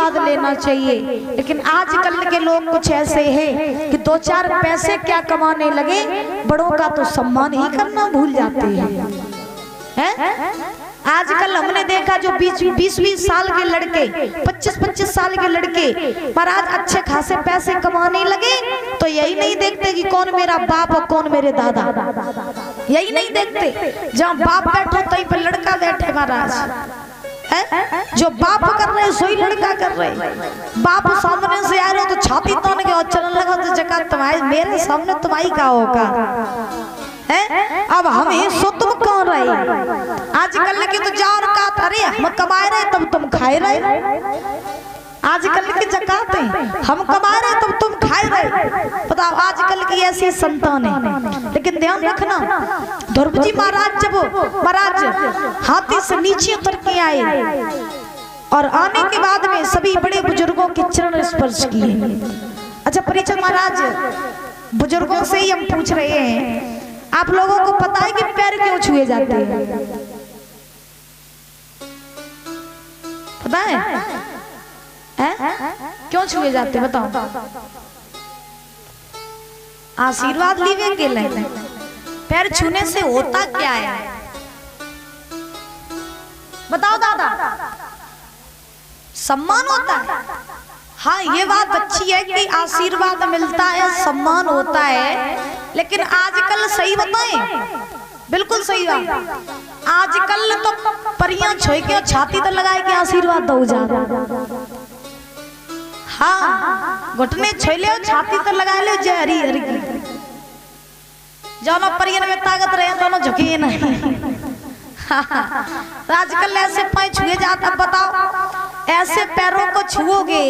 आशीर्वाद लेना चाहिए। लेकिन आजकल के लोग कुछ ऐसे हैं कि 2-4 पैसे क्या कमाने लगे, बड़ों का तो सम्मान ही करना भूल जाते हैं। आजकल हमने देखा जो 20-20 साल के लड़के, 25-25 साल के लड़के महाराज अच्छे खासे पैसे कमाने लगे तो यही नहीं देखते कि कौन मेरा बाप और कौन मेरे दादा, यही नहीं देखते। जहाँ बाप बैठो तहीं पर लड़का बैठे महाराज। जो बाप कर रहे सोई लड़का कर रहे। बाप सामने से आ रहे हो तो छाती तान के और चलन लगा तो जगह तुम्हारे मेरे सामने तुम्हारी का होगा है। अब हम ही सो तुम कौन रहे। आजकल की तो जार का अरे हम कमाए रहे तब तुम खाए रहे। आजकल की जकाते हम कमा रहे तब तुम खाए रहे। बताओ आजकल की ऐसी संतान है। लेकिन ध्यान रखना ध्रुव जी महाराज जब महाराज हाथी से नीचे उतर के आए और आने के बाद में सभी बड़े बुजुर्गों के चरण स्पर्श किए। अच्छा परिचय महाराज बुजुर्गों से ही हम पूछ रहे हैं, आप लोगों को पता है कि पैर क्यों छुए जाते हैं? पता है? क्यों छुए जाते बताओ? आशीर्वाद लीवे के लिए। पैर छूने से होता क्या है बताओ दादा? सम्मान होता है। हाँ ये बात अच्छी है कि आशीर्वाद मिलता है, सम्मान होता है। लेकिन आजकल सही बताएं, बिल्कुल सही बात, आजकल तो परियां छोए के छाती तो लगाए के आशीर्वाद दो जा। हाँ घुटने छोले छाती तो लगा ले जय हरी हरी। दोनों परियन में ताकत रहे दोनों झुके नहीं। तो आजकल ऐसे पैर छुए जाता। बताओ ऐसे पैरों को छुओगे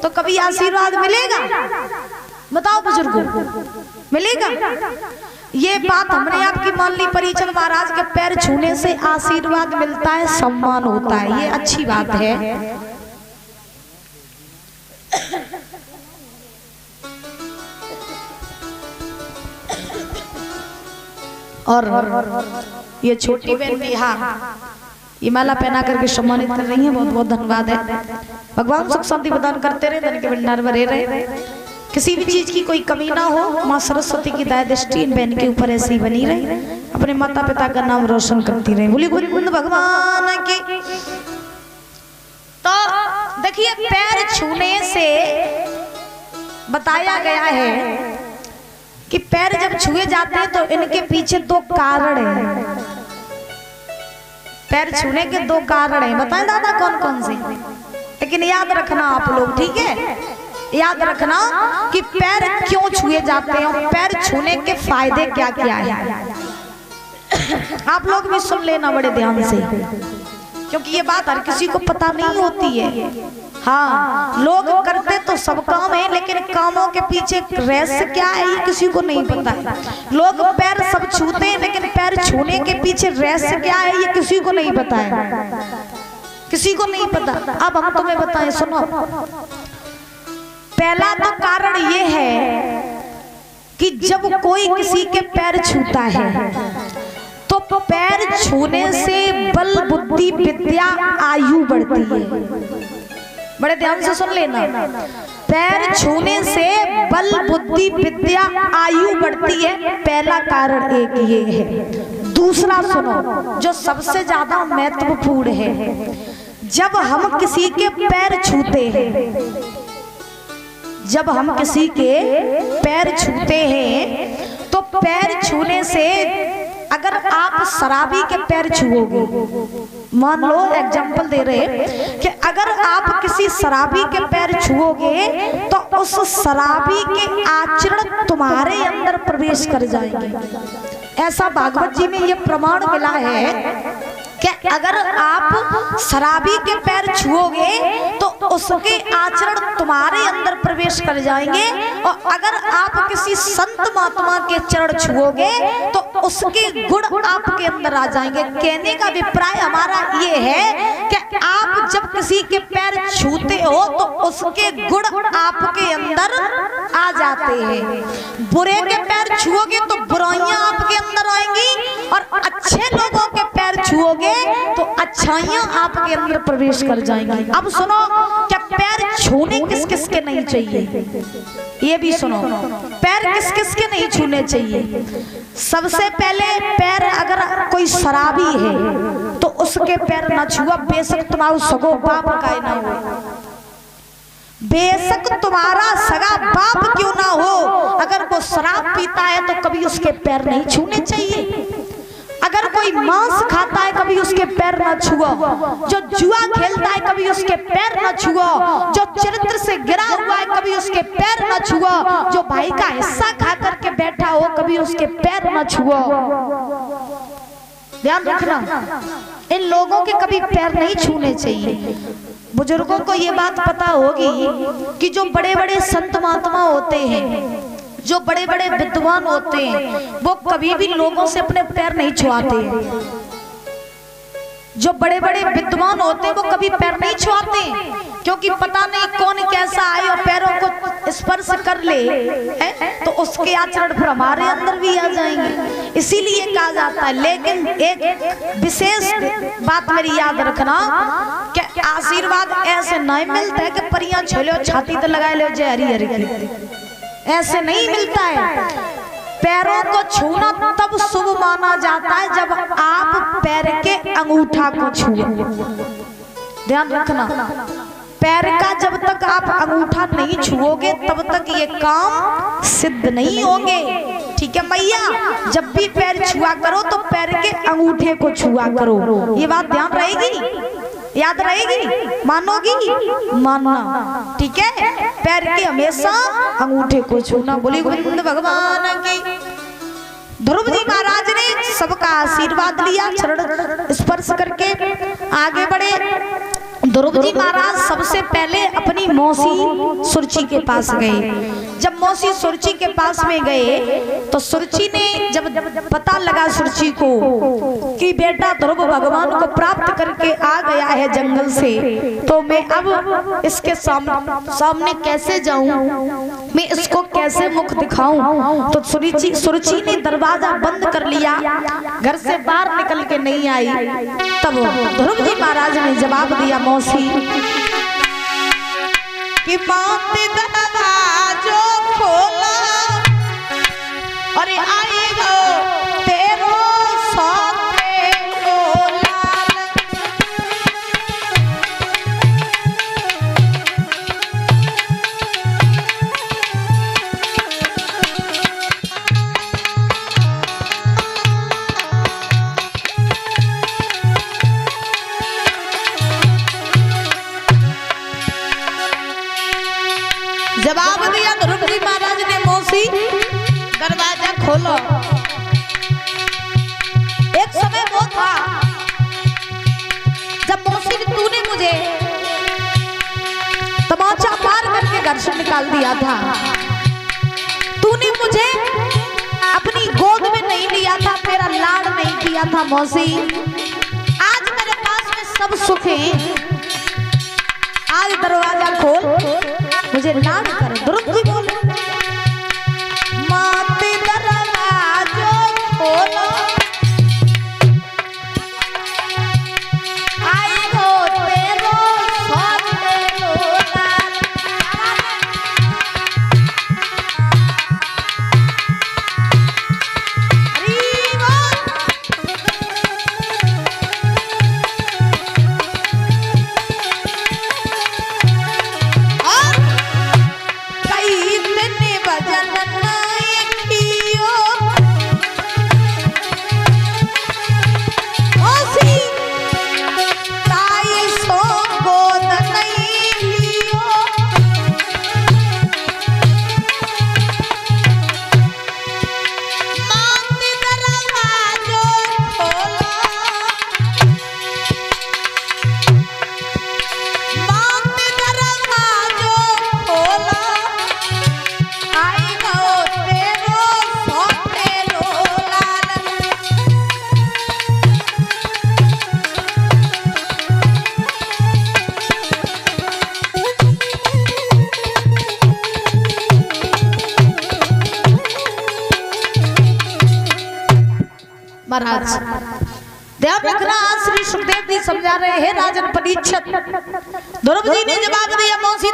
तो कभी आशीर्वाद मिलेगा? बताओ बुजुर्गों मिलेगा? ये बात हमने आपकी मान ली परिचय महाराज के पैर छूने से आशीर्वाद मिलता है, सम्मान होता है, ये अच्छी बात है। और ये छोटी बहन भी हाँ ये माला पहना करके सम्मानित कर रही है, बहुत बहुत धन्यवाद है। भगवान सुख शांति प्रदान करते रहे, धन के भंडार भरे रहे, किसी भी चीज की कोई कमी ना हो। माँ सरस्वती की दया दृष्टि इन बहन के ऊपर ऐसी बनी रहे, अपने माता पिता का नाम रोशन करती रहे। बोली गोविंद भगवान की। तो देखिए पैर छूने से बताया गया है कि पैर जब छुए जाते हैं तो इनके पीछे 2 कारण हैं। पैर छूने के 2 कारण हैं, बताएं दादा कौन कौन से? लेकिन याद रखना आप लोग, ठीक है, याद रखना कि पैर क्यों छुए जाते हैं और पैर छूने के फायदे क्या क्या है। आप लोग भी सुन लेना बड़े ध्यान से, क्योंकि ये बात हर किसी को पता नहीं होती है। हाँ लोग करते तो सब काम है, लेकिन कामों के पीछे रहस्य क्या है ये किसी को नहीं पता है। लोग पैर सब छूते हैं, लेकिन पैर छूने के पीछे रहस्य क्या है ये किसी को नहीं पता है, किसी को नहीं पता। अब हम तुम्हें बताएं, सुनो। पहला तो कारण ये है कि जब कोई किसी के पैर छूता है तो पैर छूने से बल बुद्धि विद्या आयु बढ़ती है। बड़े ध्यान से सुन लेना, पैर छूने से बल बुद्धि विद्या आयु बढ़ती है, पहला कारण एक ये है। दूसरा सुनो जो सबसे ज्यादा महत्वपूर्ण है, जब हम किसी के पैर छूते हैं, जब हम किसी के पैर छूते हैं तो पैर छूने से अगर आप शराबी के पैर छुओगे, मान लो एग्जाम्पल दे रहे कि अगर आप किसी शराबी के पैर छुओगे तो उस शराबी के आचरण तुम्हारे अंदर प्रवेश कर जाएंगे। ऐसा भागवत जी में ये प्रमाण मिला है कि अगर आप शराबी के पैर छुओगे तो उसके आचरण तुम्हारे अंदर प्रवेश कर जाएंगे, और अगर आप किसी संत महात्मा के चरण छुओगे तो उसके गुण आपके अंदर आ जाएंगे। कहने का अभिप्राय हमारा ये है कि आप जब किसी के पैर छूते हो तो उसके गुण आपके अंदर आ जाते हैं। बुरे के पैर छुओगे तो बुराइयां आपके अंदर आएंगी, और अच्छे लोगों के पैर छुओगे तो अच्छाइयां आपके अंदर प्रवेश कर जाएंगी। अब सुनो, क्या पैर किस किस के नहीं चाहिए, ये भी सुनो। पैर किस किस के नहीं छूने चाहिए। सबसे पहले पैर अगर कोई शराबी है तो उसके पैर ना छुआ, बेशक तुम्हारा सगो बाप का ना हो, बेशक तुम्हारा सगा बाप क्यों ना हो, अगर वो शराब पीता है तो कभी उसके पैर नहीं छूने चाहिए। अगर कोई मांस खाता है कभी उसके पैर ना छुओ, जो जुआ खेलता है कभी उसके पैर ना छुओ, जो चरित्र से गिरा हुआ है कभी उसके पैर ना छुओ, जो भाई का हिस्सा खा करके बैठा हो कभी उसके पैर ना छुओ। ध्यान रखना, इन लोगों के कभी पैर नहीं छूने चाहिए। बुजुर्गों को ये बात पता होगी कि जो बड़े बड़े संत महात्मा होते हैं, जो बड़े बड़े विद्वान होते हैं, वो कभी भी लोगों से अपने पैर नहीं छुआते हैं। जो बड़े बड़े विद्वान होते हैं वो कभी पैर नहीं छुआते, क्योंकि पता नहीं कौन कैसा आए और पैरों को स्पर्श कर ले तो उसके आचरण फिर हमारे अंदर भी आ जाएंगे, इसीलिए कहा जाता है। लेकिन एक विशेष बात मेरी याद रखना कि आशीर्वाद ऐसे नहीं मिलता है कि परियां छोलो छाती तो लगा लो जय हरी हरी की, ऐसे नहीं मिलता है। पैरों को छूना तब शुभ माना जाता है जब आप पैर के अंगूठा को छुए। ध्यान रखना, पैर का जब तक आप अंगूठा नहीं छुओगे तब तक ये काम सिद्ध नहीं होंगे। ठीक है मैया, जब भी पैर छुआ करो तो पैर के अंगूठे को छुआ करो, ये बात ध्यान रहेगी, याद रहेगी, मानोगी, मानना। ठीक है, पैर के हमेशा अंगूठे को छूना। बोली गोविंद भगवान की। ध्रुव जी महाराज ने सबका आशीर्वाद लिया, चरण स्पर्श करके आगे बढ़े। ध्रुव जी महाराज सबसे पहले अपनी मौसी सुरची के पास गए। जब मौसी सुरची के पास में गए तो सुरची ने जब पता लगा सुरची को कि बेटा ध्रुव भगवान को प्राप्त करके आ गया है जंगल से, तो मैं अब इसके सामने कैसे जाऊं, मैं इसको कैसे मुख दिखाऊं। तो सुरची ने दरवाजा बंद कर लिया, घर से बाहर निकल के नहीं आई। तब ध्रुव जी महाराज ने जवाब दिया मौसी कि मात दरवाजो खोला और आई हो तेरो साथे खोला। जवाब दिया ध्रुव जी महाराज ने, मौसी दरवाजा खोलो। एक समय वो था जब मौसी ने तूने मुझे तमाचा मार करके घर से निकाल दिया था, तूने मुझे अपनी गोद में नहीं लिया था, मेरा लाड नहीं किया था मौसी। आज मेरे पास में सब सुख है, आज दरवाजा खोल, मुझे लाड कर। ध्रुव जी बोले माते दरवाजो खोलो आई हो तेरो साथे खोला। महाराज ध्यान रखना, श्री सुखदेव जी समझा रहे हैं राजन परीक्षित। ध्रुव जी ने जवाब दिया मौसी